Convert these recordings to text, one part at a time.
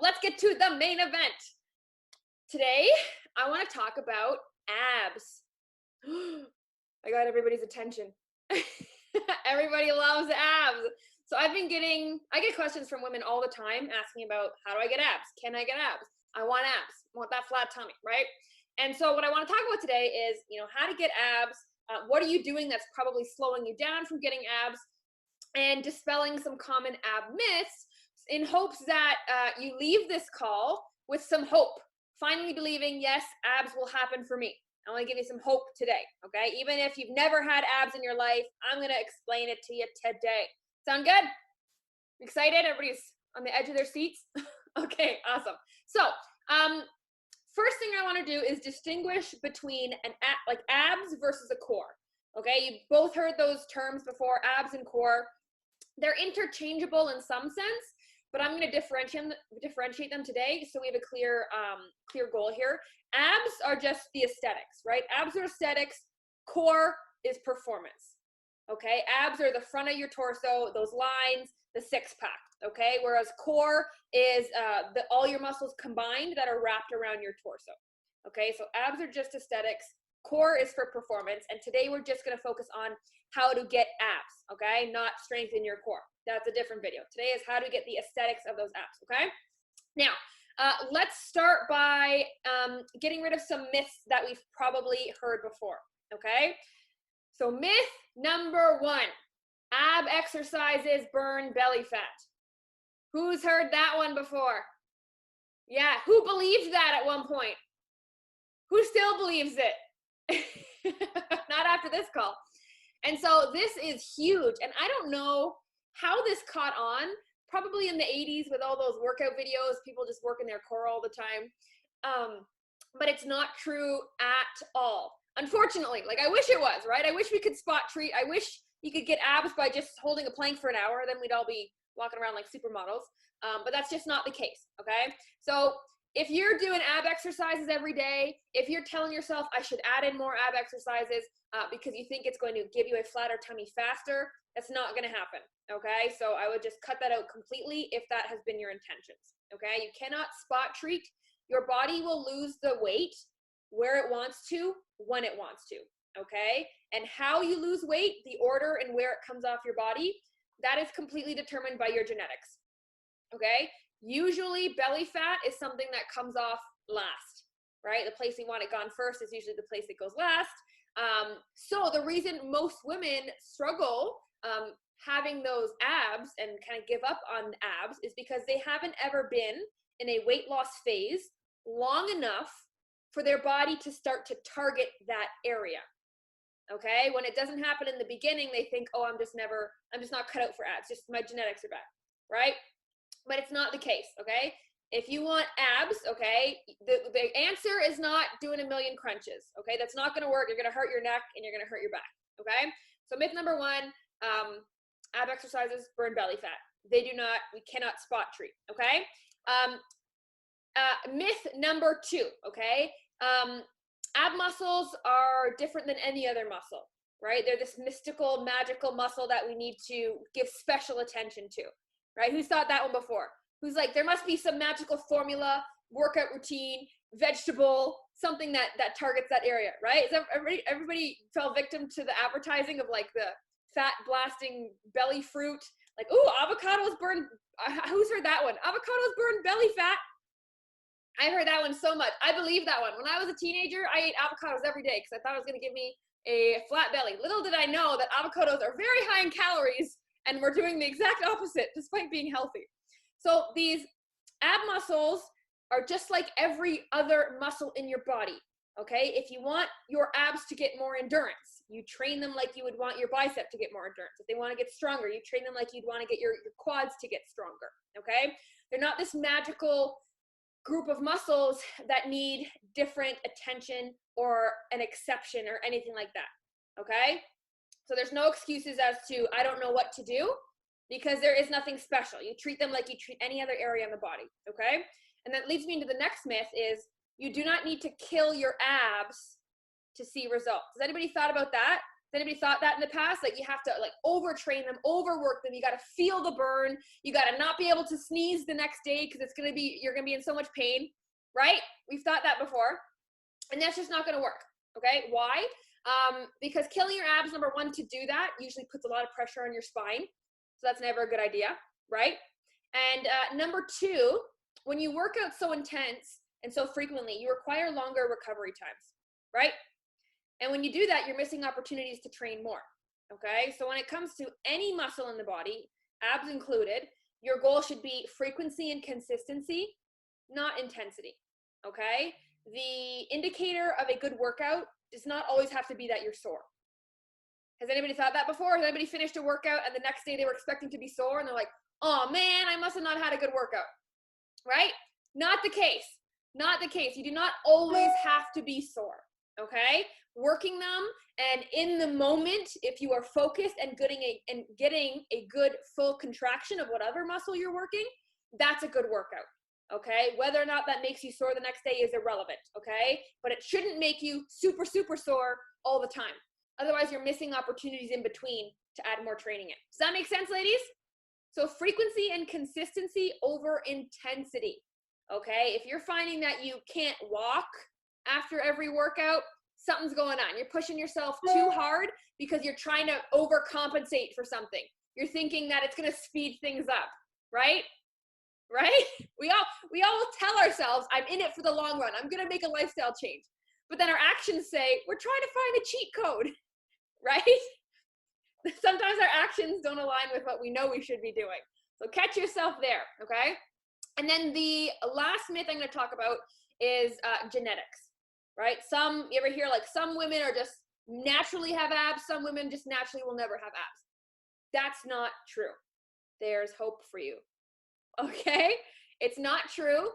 Let's get to the main event. Today, I want to talk about abs. I got everybody's attention. Everybody loves abs. So I get questions from women all the time asking about, how do I get abs? Can I get abs? I want abs. I want that flat tummy, right? And so what I want to talk about today is, how to get abs. What are you doing that's probably slowing you down from getting abs? And dispelling some common ab myths in hopes that you leave this call with some hope, finally believing, yes, abs will happen for me. I want to give you some hope today, okay? Even if you've never had abs in your life, I'm going to explain it to you today. Sound good? Excited? Everybody's on the edge of their seats? Okay, awesome. So, first thing I want to do is distinguish between abs versus a core. Okay, you both heard those terms before, abs and core. They're interchangeable in some sense, but I'm going to differentiate them today so we have a clear goal here. Abs are just the aesthetics, right? Abs are aesthetics. Core is performance. Okay, abs are the front of your torso, those lines, the six pack. Okay, whereas core is all your muscles combined that are wrapped around your torso. Okay, so abs are just aesthetics. Core is for performance, and today we're just going to focus on how to get abs, okay? Not strengthen your core. That's a different video. Today is how to get the aesthetics of those abs, okay? Now, let's start by getting rid of some myths that we've probably heard before, okay? So myth number 1, ab exercises burn belly fat. Who's heard that one before? Yeah, who believed that at one point? Who still believes it? Not after this call. And so this is huge. And I don't know how this caught on, probably in the 80s with all those workout videos, people just working their core all the time. But it's not true at all. Unfortunately, like I wish it was, right? I wish we could spot treat. I wish you could get abs by just holding a plank for an hour. Then we'd all be walking around like supermodels. But that's just not the case, okay? So if you're doing ab exercises every day, if you're telling yourself I should add in more ab exercises because you think it's going to give you a flatter tummy faster, that's not going to happen, okay? So I would just cut that out completely if that has been your intentions, okay? You cannot spot treat. Your body will lose the weight where it wants to, when it wants to, okay? And how you lose weight, the order and where it comes off your body, that is completely determined by your genetics, okay? Usually belly fat is something that comes off last, right? The place you want it gone first is usually the place that goes last. So the reason most women struggle having those abs and kind of give up on abs is because they haven't ever been in a weight loss phase long enough for their body to start to target that area. Okay, when it doesn't happen in the beginning, they think, oh, I'm just not cut out for abs, just my genetics are bad, right? But it's not the case, okay? If you want abs, okay, the answer is not doing a million crunches, okay? That's not gonna work. You're gonna hurt your neck and you're gonna hurt your back, okay? So myth number 1, ab exercises burn belly fat. We cannot spot treat, okay? Myth number 2, okay? Ab muscles are different than any other muscle, right? They're this mystical, magical muscle that we need to give special attention to, right? Who's thought that one before? Who's like, there must be some magical formula, workout routine, vegetable, something that targets that area, right? Is everybody fell victim to the advertising of like the fat blasting belly fruit? Like, ooh, avocados burn, who's heard that one? Avocados burn belly fat. I heard that one so much. I believe that one. When I was a teenager, I ate avocados every day because I thought it was going to give me a flat belly. Little did I know that avocados are very high in calories and we're doing the exact opposite despite being healthy. So these ab muscles are just like every other muscle in your body, okay? If you want your abs to get more endurance, you train them like you would want your bicep to get more endurance. If they want to get stronger, you train them like you'd want to get your quads to get stronger, okay? They're not this magical group of muscles that need different attention or an exception or anything like that, okay? So there's no excuses as to, I don't know what to do, because there is nothing special. You treat them like you treat any other area in the body, okay? And that leads me into the next myth is you do not need to kill your abs to see results. Has anybody thought about that? Has anybody thought that in the past? Like you have to like overtrain them, overwork them. You got to feel the burn. You got to not be able to sneeze the next day because you're going to be in so much pain, right? We've thought that before. And that's just not going to work. Okay. Why? Because killing your abs, number one, to do that usually puts a lot of pressure on your spine. So that's never a good idea, right? And number two, when you work out so intense and so frequently, you require longer recovery times, right? And when you do that, you're missing opportunities to train more, okay? So when it comes to any muscle in the body, abs included, your goal should be frequency and consistency, not intensity, okay? The indicator of a good workout does not always have to be that you're sore. Has anybody thought that before? Has anybody finished a workout and the next day they were expecting to be sore and they're like, oh man, I must have not had a good workout, right? Not the case. Not the case. You do not always have to be sore, okay? Working them and in the moment, if you are focused and getting a good full contraction of whatever muscle you're working, that's a good workout, okay? Whether or not that makes you sore the next day is irrelevant, okay? But it shouldn't make you super, super sore all the time. Otherwise, you're missing opportunities in between to add more training in. Does that make sense, ladies? So frequency and consistency over intensity, okay? If you're finding that you can't walk after every workout, something's going on. You're pushing yourself too hard because you're trying to overcompensate for something. You're thinking that it's going to speed things up, right? Right? We all will tell ourselves, I'm in it for the long run. I'm going to make a lifestyle change. But then our actions say, we're trying to find a cheat code, right? Sometimes our actions don't align with what we know we should be doing. So catch yourself there, okay? And then the last myth I'm going to talk about is genetics, right? You ever hear like some women are just naturally have abs, some women just naturally will never have abs. That's not true. There's hope for you, okay? It's not true.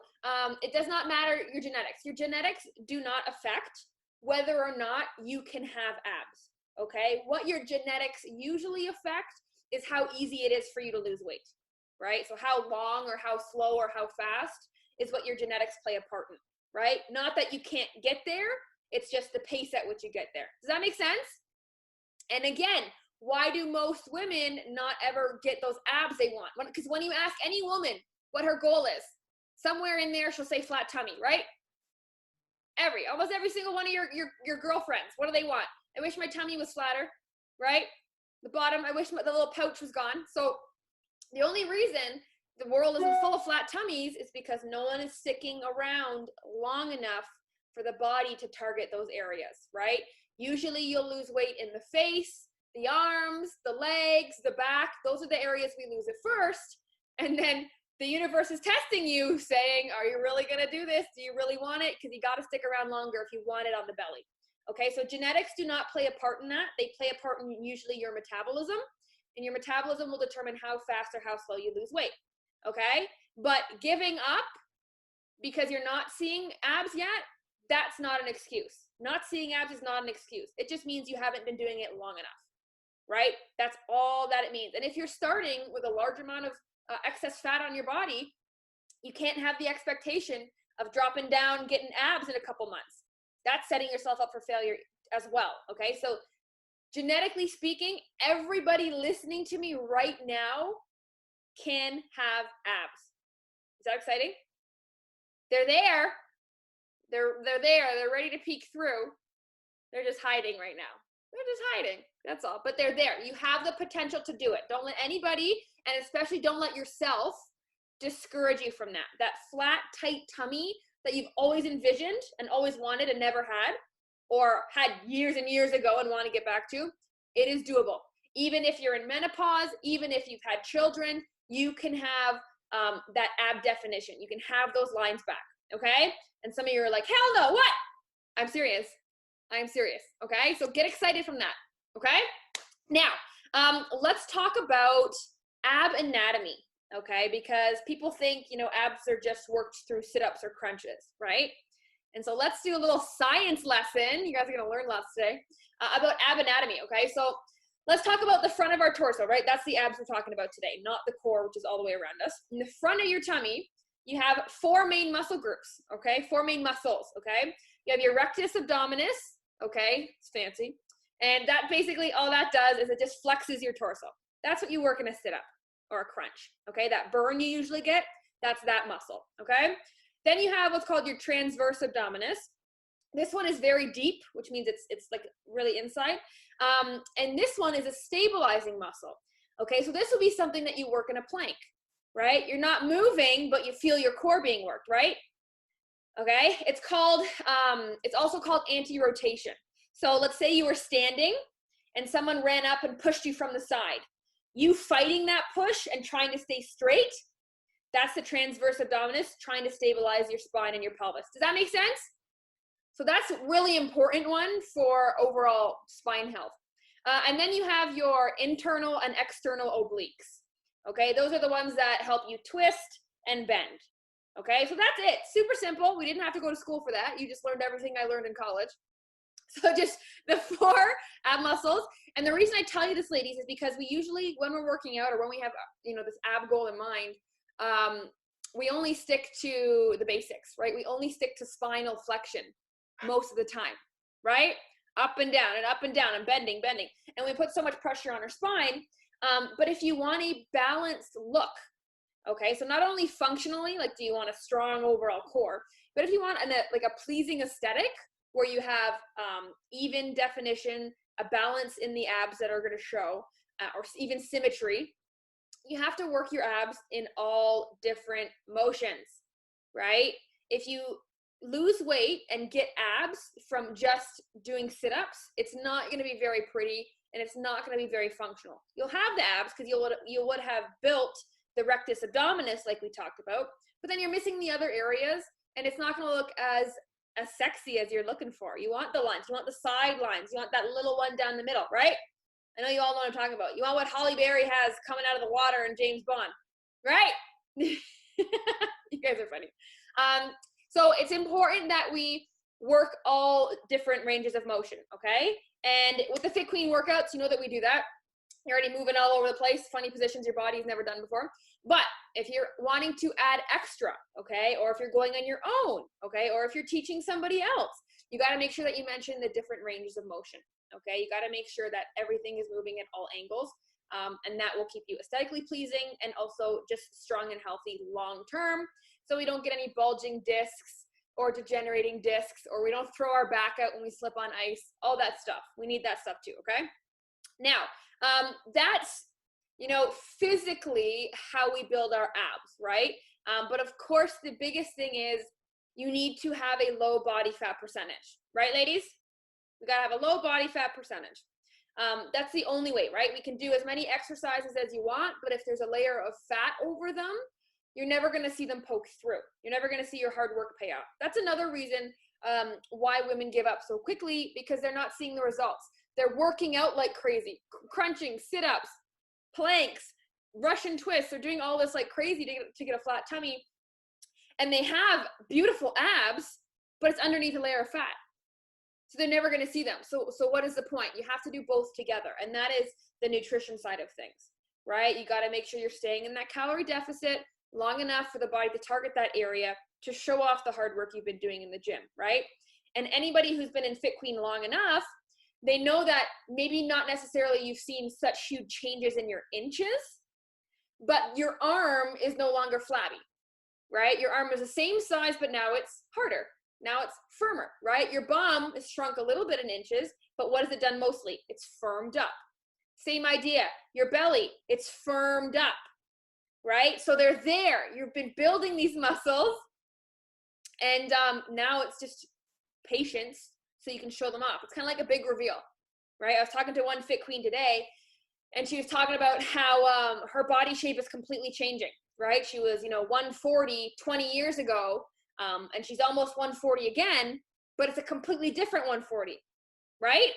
It does not matter your genetics. Your genetics do not affect whether or not you can have abs, okay? What your genetics usually affect is how easy it is for you to lose weight, right? So how long or how slow or how fast is what your genetics play a part in, right? Not that you can't get there, it's just the pace at which you get there. Does that make sense? And again, why do most women not ever get those abs they want? Because when you ask any woman what her goal is, somewhere in there she'll say flat tummy, right? Almost every single one of your girlfriends, what do they want? I wish my tummy was flatter, right? The bottom, I wish the little pouch was gone. So the only reason the world isn't full of flat tummies is because no one is sticking around long enough for the body to target those areas, right? Usually you'll lose weight in the face, the arms, the legs, the back. Those are the areas we lose it first. And then the universe is testing you, saying, are you really going to do this? Do you really want it? Because you got to stick around longer if you want it on the belly. Okay, so genetics do not play a part in that. They play a part in usually your metabolism, and your metabolism will determine how fast or how slow you lose weight. Okay, but giving up because you're not seeing abs yet, that's not an excuse. Not seeing abs is not an excuse. It just means you haven't been doing it long enough, right? That's all that it means. And if you're starting with a large amount of excess fat on your body, you can't have the expectation of dropping down, getting abs in a couple months. That's setting yourself up for failure as well, okay? So genetically speaking, everybody listening to me right now can have abs. Is that exciting? They're there. They're there. They're ready to peek through. They're just hiding right now. They're just hiding. That's all. But they're there. You have the potential to do it. Don't let anybody, and especially don't let yourself, discourage you from that. That flat, tight tummy that you've always envisioned and always wanted and never had, or had years and years ago and want to get back to, it is doable. Even if you're in menopause, even if you've had children, you can have that ab definition. You can have those lines back, okay? And some of you are like, hell no, what? I'm serious. I'm serious, okay? So get excited from that, okay? Now, let's talk about ab anatomy, okay? Because people think, abs are just worked through sit-ups or crunches, right? And so let's do a little science lesson. You guys are gonna learn lots today about ab anatomy, okay? So let's talk about the front of our torso, right? That's the abs we're talking about today, not the core, which is all the way around us. In the front of your tummy, you have 4 main muscle groups, okay? 4 main muscles, okay? You have your rectus abdominis, okay? It's fancy. And that basically all that does is it just flexes your torso. That's what you work in a sit-up or a crunch, okay? That burn you usually get, that's that muscle, okay? Then you have what's called your transverse abdominis. This one is very deep, which means it's like really inside. And this one is a stabilizing muscle, okay? So this will be something that you work in a plank, right? You're not moving, but you feel your core being worked, right? Okay, it's also called anti-rotation. So let's say you were standing and someone ran up and pushed you from the side. You fighting that push and trying to stay straight, that's the transverse abdominis, trying to stabilize your spine and your pelvis. Does that make sense? So that's a really important one for overall spine health. And then you have your internal and external obliques. Okay, those are the ones that help you twist and bend. Okay, so that's it. Super simple. We didn't have to go to school for that. You just learned everything I learned in college. So just the 4 ab muscles. And the reason I tell you this, ladies, is because we usually, when we're working out or when we have, this ab goal in mind, we only stick to the basics, right? We only stick to spinal flexion most of the time, right? Up and down and up and down and bending. And we put so much pressure on our spine. But if you want a balanced look, okay, so not only functionally, like do you want a strong overall core, but if you want a pleasing aesthetic where you have even definition, a balance in the abs that are going to show, or even symmetry, you have to work your abs in all different motions, right? If you lose weight and get abs from just doing sit-ups, it's not going to be very pretty and it's not going to be very functional. You'll have the abs because you would have built the rectus abdominis like we talked about, but then you're missing the other areas and it's not going to look as sexy as you're looking for. You want the lines, you want the side lines, you want that little one down the middle, right? I know you all know what I'm talking about. You want what Halle Berry has coming out of the water in James Bond, right? You guys are funny. So it's important that we work all different ranges of motion, okay? And with the Fit Queen workouts, you know that we do that. You're already moving all over the place, funny positions your body's never done before. But if you're wanting to add extra, okay, or if you're going on your own, okay, or if you're teaching somebody else, you got to make sure that you mention the different ranges of motion, okay? You got to make sure that everything is moving at all angles, and that will keep you aesthetically pleasing and also just strong and healthy long term, so we don't get any bulging discs or degenerating discs, or we don't throw our back out when we slip on ice, all that stuff. We need that stuff too, okay? Now, that's, physically how we build our abs, right? But of course, the biggest thing is you need to have a low body fat percentage, right, ladies? We got to have a low body fat percentage. That's the only way, right? We can do as many exercises as you want, but if there's a layer of fat over them, you're never going to see them poke through. You're never going to see your hard work pay out. That's another reason why women give up so quickly, because they're not seeing the results. They're working out like crazy, crunching, sit-ups, planks, Russian twists. They're doing all this like crazy to get a flat tummy. And they have beautiful abs, but it's underneath a layer of fat. So they're never going to see them. So what is the point? You have to do both together. And that is the nutrition side of things, right? You got to make sure you're staying in that calorie deficit long enough for the body to target that area to show off the hard work you've been doing in the gym, right? And anybody who's been in Fit Queen long enough, they know that maybe not necessarily you've seen such huge changes in your inches, but your arm is no longer flabby, right? Your arm is the same size, but now it's harder. Now it's firmer, right? Your bum is shrunk a little bit in inches, but what has it done mostly? It's firmed up. Same idea. Your belly, it's firmed up, right? So they're there. You've been building these muscles, and now it's just patience so you can show them off. It's kind of like a big reveal, right? I was talking to one Fit Queen today, and she was talking about how her body shape is completely changing, right? She was, 140 20 years ago, and she's almost 140 again, but it's a completely different 140, right?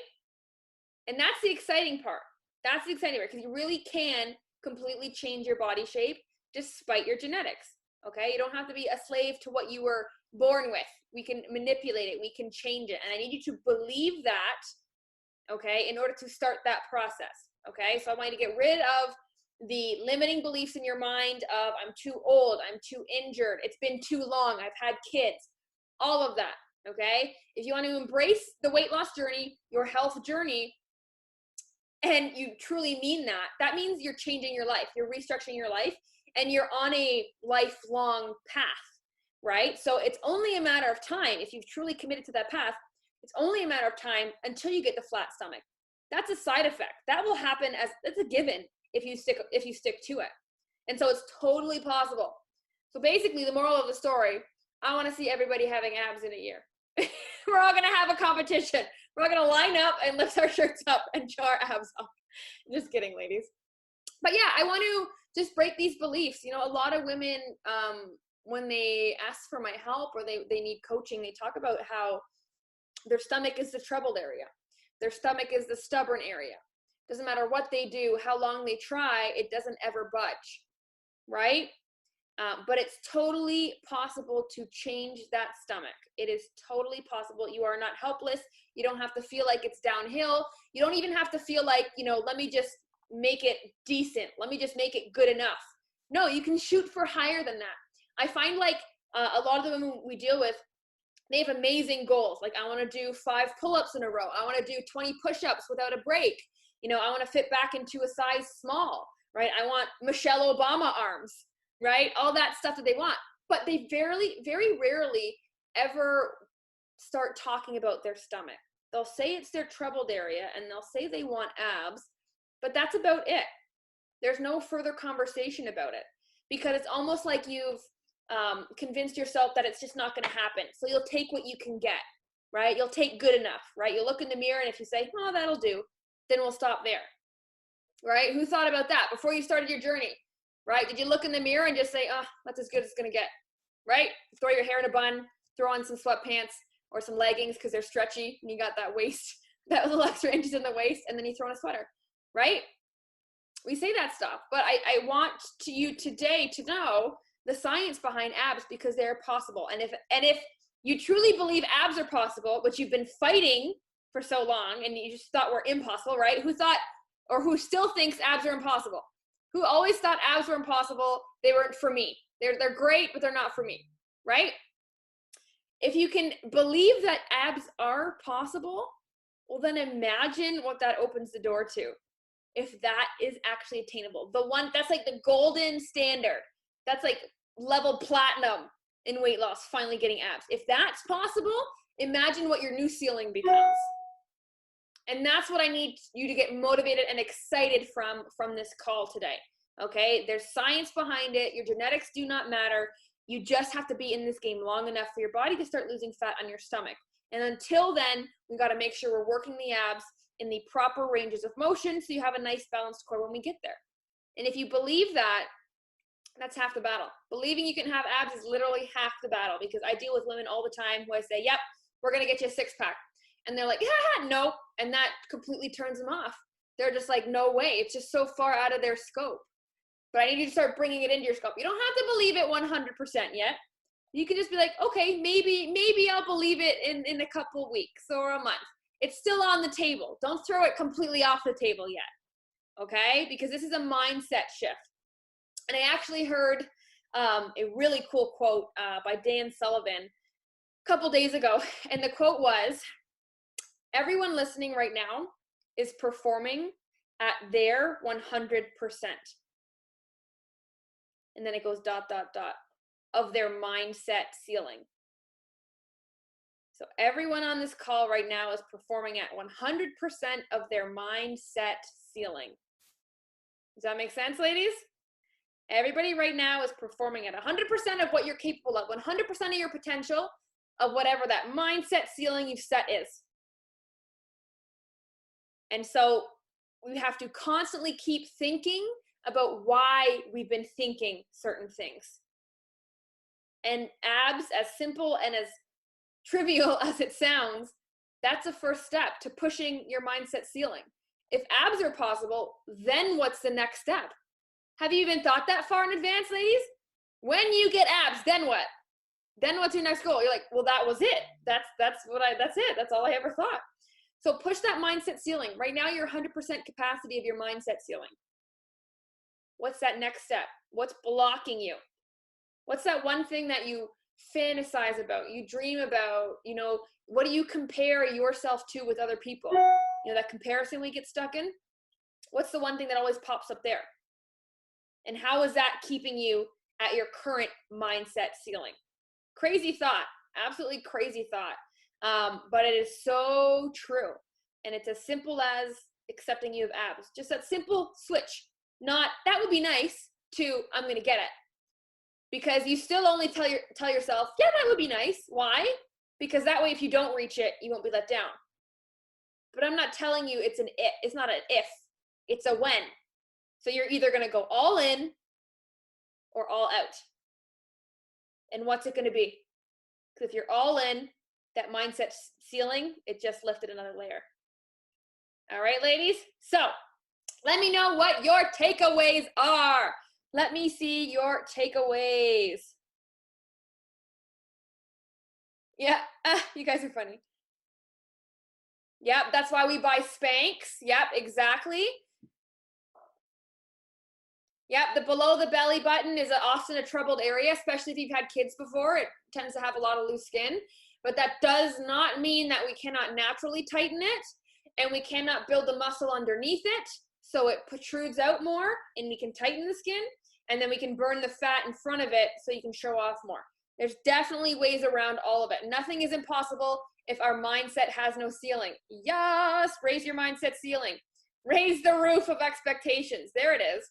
And that's the exciting part. That's the exciting part, because you really can completely change your body shape despite your genetics, okay? You don't have to be a slave to what you were born with. We can manipulate it. We can change it. And I need you to believe that, okay, in order to start that process, okay? So I want you to get rid of the limiting beliefs in your mind of I'm too old, I'm too injured, it's been too long, I've had kids, all of that, okay? If you want to embrace the weight loss journey, your health journey, and you truly mean that, that means you're changing your life, you're restructuring your life, and you're on a lifelong path, right? So it's only a matter of time. If you've truly committed to that path, it's only a matter of time until you get the flat stomach. That's a side effect. That will happen, as it's a given if you stick to it. And so it's totally possible. So basically, the moral of the story, I want to see everybody having abs in a year. We're all going to have a competition. We're all going to line up and lift our shirts up and show our abs off. Just kidding, ladies. But yeah, I want to just break these beliefs. You know, a lot of women, when they ask for my help or they need coaching, they talk about how their stomach is the troubled area. Their stomach is the stubborn area. Doesn't matter what they do, how long they try, it doesn't ever budge, right? But it's totally possible to change that stomach. It is totally possible. You are not helpless. You don't have to feel like it's downhill. You don't even have to feel like, you know, let me just make it decent. Let me just make it good enough. No, you can shoot for higher than that. I find like a lot of the women we deal with, they have amazing goals. Like, I want to do 5 pull-ups in a row. I want to do 20 push-ups without a break. You know, I want to fit back into a size small, right? I want Michelle Obama arms, right? All that stuff that they want. But they very rarely ever start talking about their stomach. They'll say it's their troubled area and they'll say they want abs, but that's about it. There's no further conversation about it, because it's almost like you've convinced yourself that it's just not going to happen. So you'll take what you can get, right? You'll take good enough, right? You'll look in the mirror, and if you say, oh, that'll do, then we'll stop there, right? Who thought about that before you started your journey, right? Did you look in the mirror and just say, oh, that's as good as it's going to get, right? Throw your hair in a bun, throw on some sweatpants or some leggings because they're stretchy and you got that waist, that little extra inches in the waist, and then you throw on a sweater, right? We say that stuff, but I want you today to know the science behind abs, because they're possible. And if you truly believe abs are possible, which you've been fighting for so long and you just thought were impossible, right? Who thought, or who still thinks abs are impossible? Who always thought abs were impossible? They weren't for me. They're great, but they're not for me, right? If you can believe that abs are possible, well, then imagine what that opens the door to. If that is actually attainable, the one that's like the golden standard, that's like level platinum in weight loss, finally getting abs. If that's possible, imagine what your new ceiling becomes. And that's what I need you to get motivated and excited from this call today. Okay, there's science behind it. Your genetics do not matter. You just have to be in this game long enough for your body to start losing fat on your stomach. And until then, we got to make sure we're working the abs in the proper ranges of motion so you have a nice balanced core when we get there. And if you believe that, that's half the battle. Believing you can have abs is literally half the battle, because I deal with women all the time who I say, yep, we're going to get you a 6-pack. And they're like, yeah, no. And that completely turns them off. They're just like, no way. It's just so far out of their scope. But I need you to start bringing it into your scope. You don't have to believe it 100% yet. You can just be like, okay, maybe I'll believe it in a couple of weeks or a month. It's still on the table. Don't throw it completely off the table yet, okay? Because this is a mindset shift. And I actually heard a really cool quote by Dan Sullivan a couple days ago. And the quote was, everyone listening right now is performing at their 100%. And then it goes ... of their mindset ceiling. So everyone on this call right now is performing at 100% of their mindset ceiling. Does that make sense, ladies? Everybody right now is performing at 100% of what you're capable of, 100% of your potential, of whatever that mindset ceiling you've set is. And so we have to constantly keep thinking about why we've been thinking certain things. And abs, as simple and as trivial as it sounds, that's a first step to pushing your mindset ceiling. If abs are possible, then what's the next step? Have you even thought that far in advance, ladies? When you get abs, then what? Then what's your next goal? You're like, well, that was it. That's it. That's all I ever thought. So push that mindset ceiling. Right now, you're 100% capacity of your mindset ceiling. What's that next step? What's blocking you? What's that one thing that you fantasize about, you dream about? You know, what do you compare yourself to with other people? You know, that comparison we get stuck in? What's the one thing that always pops up there? And how is that keeping you at your current mindset ceiling? Crazy thought, absolutely crazy thought. But it is so true. And it's as simple as accepting you have abs. Just that simple switch. Not, that would be nice, to, I'm going to get it. Because you still only tell yourself, yeah, that would be nice. Why? Because that way, if you don't reach it, you won't be let down. But I'm not telling you it's an if. It's not an if. It's a when. So you're either going to go all in or all out. And what's it going to be? Because if you're all in, that mindset ceiling, it just lifted another layer. All right, ladies? So let me know what your takeaways are. Let me see your takeaways. Yeah, you guys are funny. Yep, that's why we buy Spanx. Yep, exactly. Yep, the below the belly button is often a troubled area, especially if you've had kids before. It tends to have a lot of loose skin. But that does not mean that we cannot naturally tighten it, and we cannot build the muscle underneath it so it protrudes out more, and we can tighten the skin, and then we can burn the fat in front of it so you can show off more. There's definitely ways around all of it. Nothing is impossible if our mindset has no ceiling. Yes, raise your mindset ceiling. Raise the roof of expectations. There it is.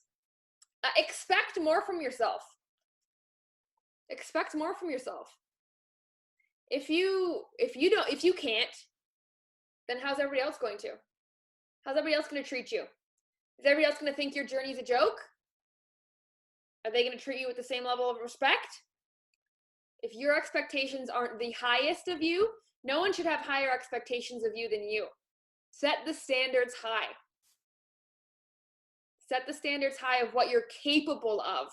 Expect more from yourself. Expect more from yourself. If you can't, then how's everybody else going to? How's everybody else going to treat you? Is everybody else going to think your journey is a joke? Are they going to treat you with the same level of respect? If your expectations aren't the highest of you, no one should have higher expectations of you than you. Set the standards high. Set the standards high of what you're capable of.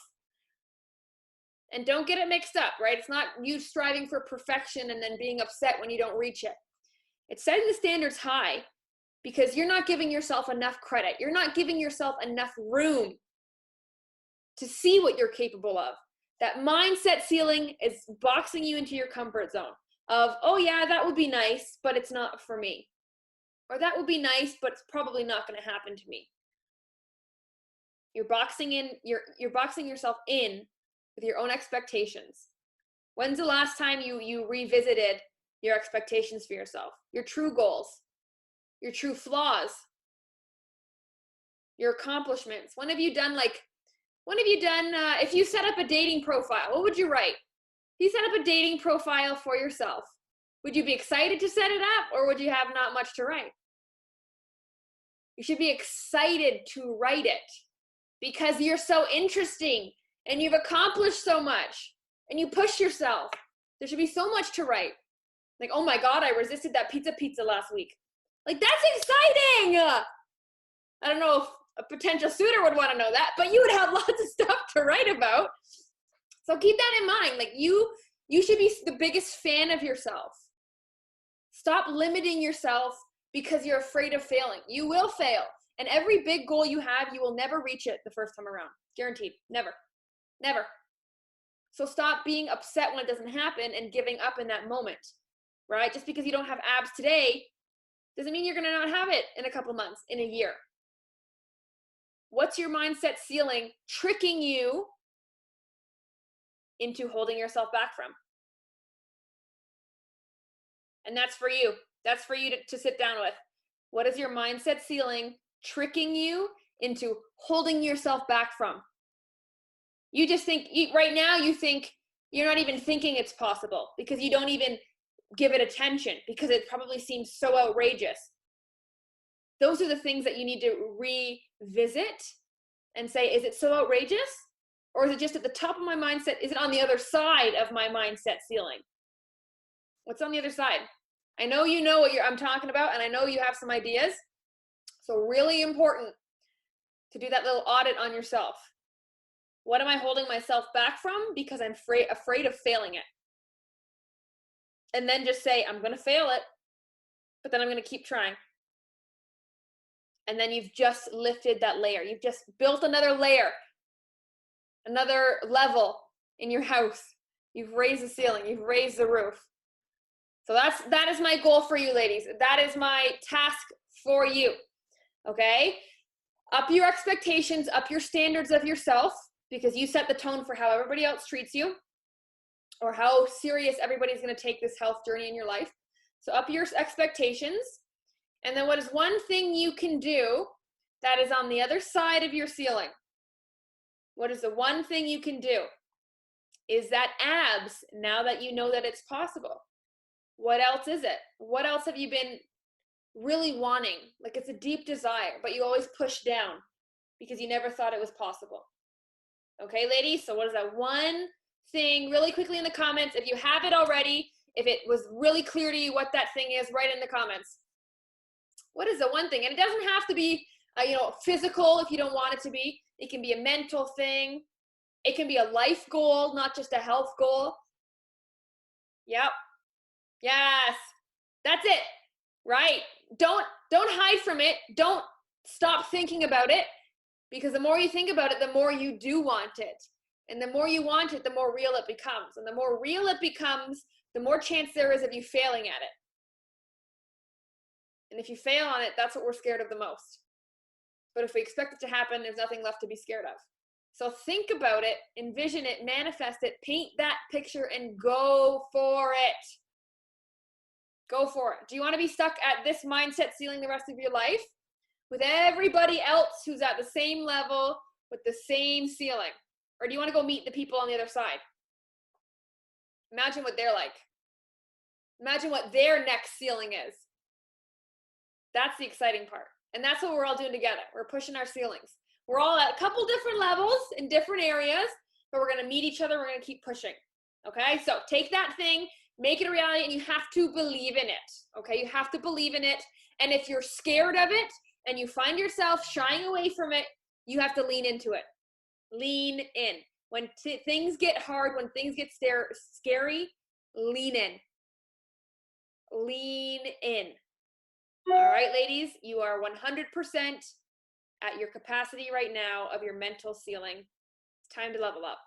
And don't get it mixed up, right? It's not you striving for perfection and then being upset when you don't reach it. It's setting the standards high because you're not giving yourself enough credit. You're not giving yourself enough room to see what you're capable of. That mindset ceiling is boxing you into your comfort zone of, oh yeah, that would be nice, but it's not for me. Or that would be nice, but it's probably not going to happen to me. You're boxing yourself in with your own expectations. When's the last time you revisited your expectations for yourself, your true goals, your true flaws, your accomplishments? When have you done, if you set up a dating profile, what would you write? If you set up a dating profile for yourself, would you be excited to set it up, or would you have not much to write? You should be excited to write it because you're so interesting and you've accomplished so much and you push yourself. There should be so much to write. Like, oh my God, I resisted that pizza last week. Like, that's exciting. I don't know if a potential suitor would want to know that, but you would have lots of stuff to write about. So keep that in mind. Like, you should be the biggest fan of yourself. Stop limiting yourself because you're afraid of failing. You will fail. And every big goal you have, you will never reach it the first time around. Guaranteed. Never. Never. So stop being upset when it doesn't happen and giving up in that moment, right? Just because you don't have abs today doesn't mean you're going to not have it in a couple months, in a year. What's your mindset ceiling tricking you into holding yourself back from? And that's for you. That's for you to sit down with. What is your mindset ceiling tricking you into holding yourself back from? You just think, right now you think, you're not even thinking it's possible because you don't even give it attention because it probably seems so outrageous. Those are the things that you need to revisit and say, is it so outrageous? Or is it just at the top of my mindset? Is it on the other side of my mindset ceiling? What's on the other side? I know you know what I'm talking about, and I know you have some ideas. So really important to do that little audit on yourself. What am I holding myself back from because I'm afraid of failing it? And then just say, I'm going to fail it, but then I'm going to keep trying. And then you've just lifted that layer. You've just built another layer, another level in your house. You've raised the ceiling. You've raised the roof. So that is my goal for you, ladies. That is my task for you. Okay? Up your expectations, up your standards of yourself, because you set the tone for how everybody else treats you or how serious everybody's going to take this health journey in your life. So up your expectations. And then what is one thing you can do that is on the other side of your ceiling? What is the one thing you can do? Is that abs, now that you know that it's possible? What else is it? What else have you been really wanting? Like it's a deep desire, but you always push down because you never thought it was possible. Okay, ladies? So what is that one thing? Really quickly in the comments, if you have it already, if it was really clear to you what that thing is, write in the comments. What is the one thing? And it doesn't have to be, physical if you don't want it to be. It can be a mental thing. It can be a life goal, not just a health goal. Yep. Yes. That's it. Right. Don't hide from it. Don't stop thinking about it, because the more you think about it, the more you do want it. And the more you want it, the more real it becomes. And the more real it becomes, the more chance there is of you failing at it. And if you fail on it, that's what we're scared of the most. But if we expect it to happen, there's nothing left to be scared of. So think about it, envision it, manifest it, paint that picture, and go for it. Go for it. Do you want to be stuck at this mindset ceiling the rest of your life with everybody else who's at the same level with the same ceiling? Or do you want to go meet the people on the other side? Imagine what they're like. Imagine what their next ceiling is. That's the exciting part. And that's what we're all doing together. We're pushing our ceilings. We're all at a couple different levels in different areas, but we're going to meet each other. We're going to keep pushing. Okay? So take that thing, make it a reality, and you have to believe in it. Okay? You have to believe in it. And if you're scared of it and you find yourself shying away from it, you have to lean into it. Lean in. When things get hard, when things get scary, lean in. Lean in. All right, ladies, you are 100% at your capacity right now of your mental ceiling. It's time to level up.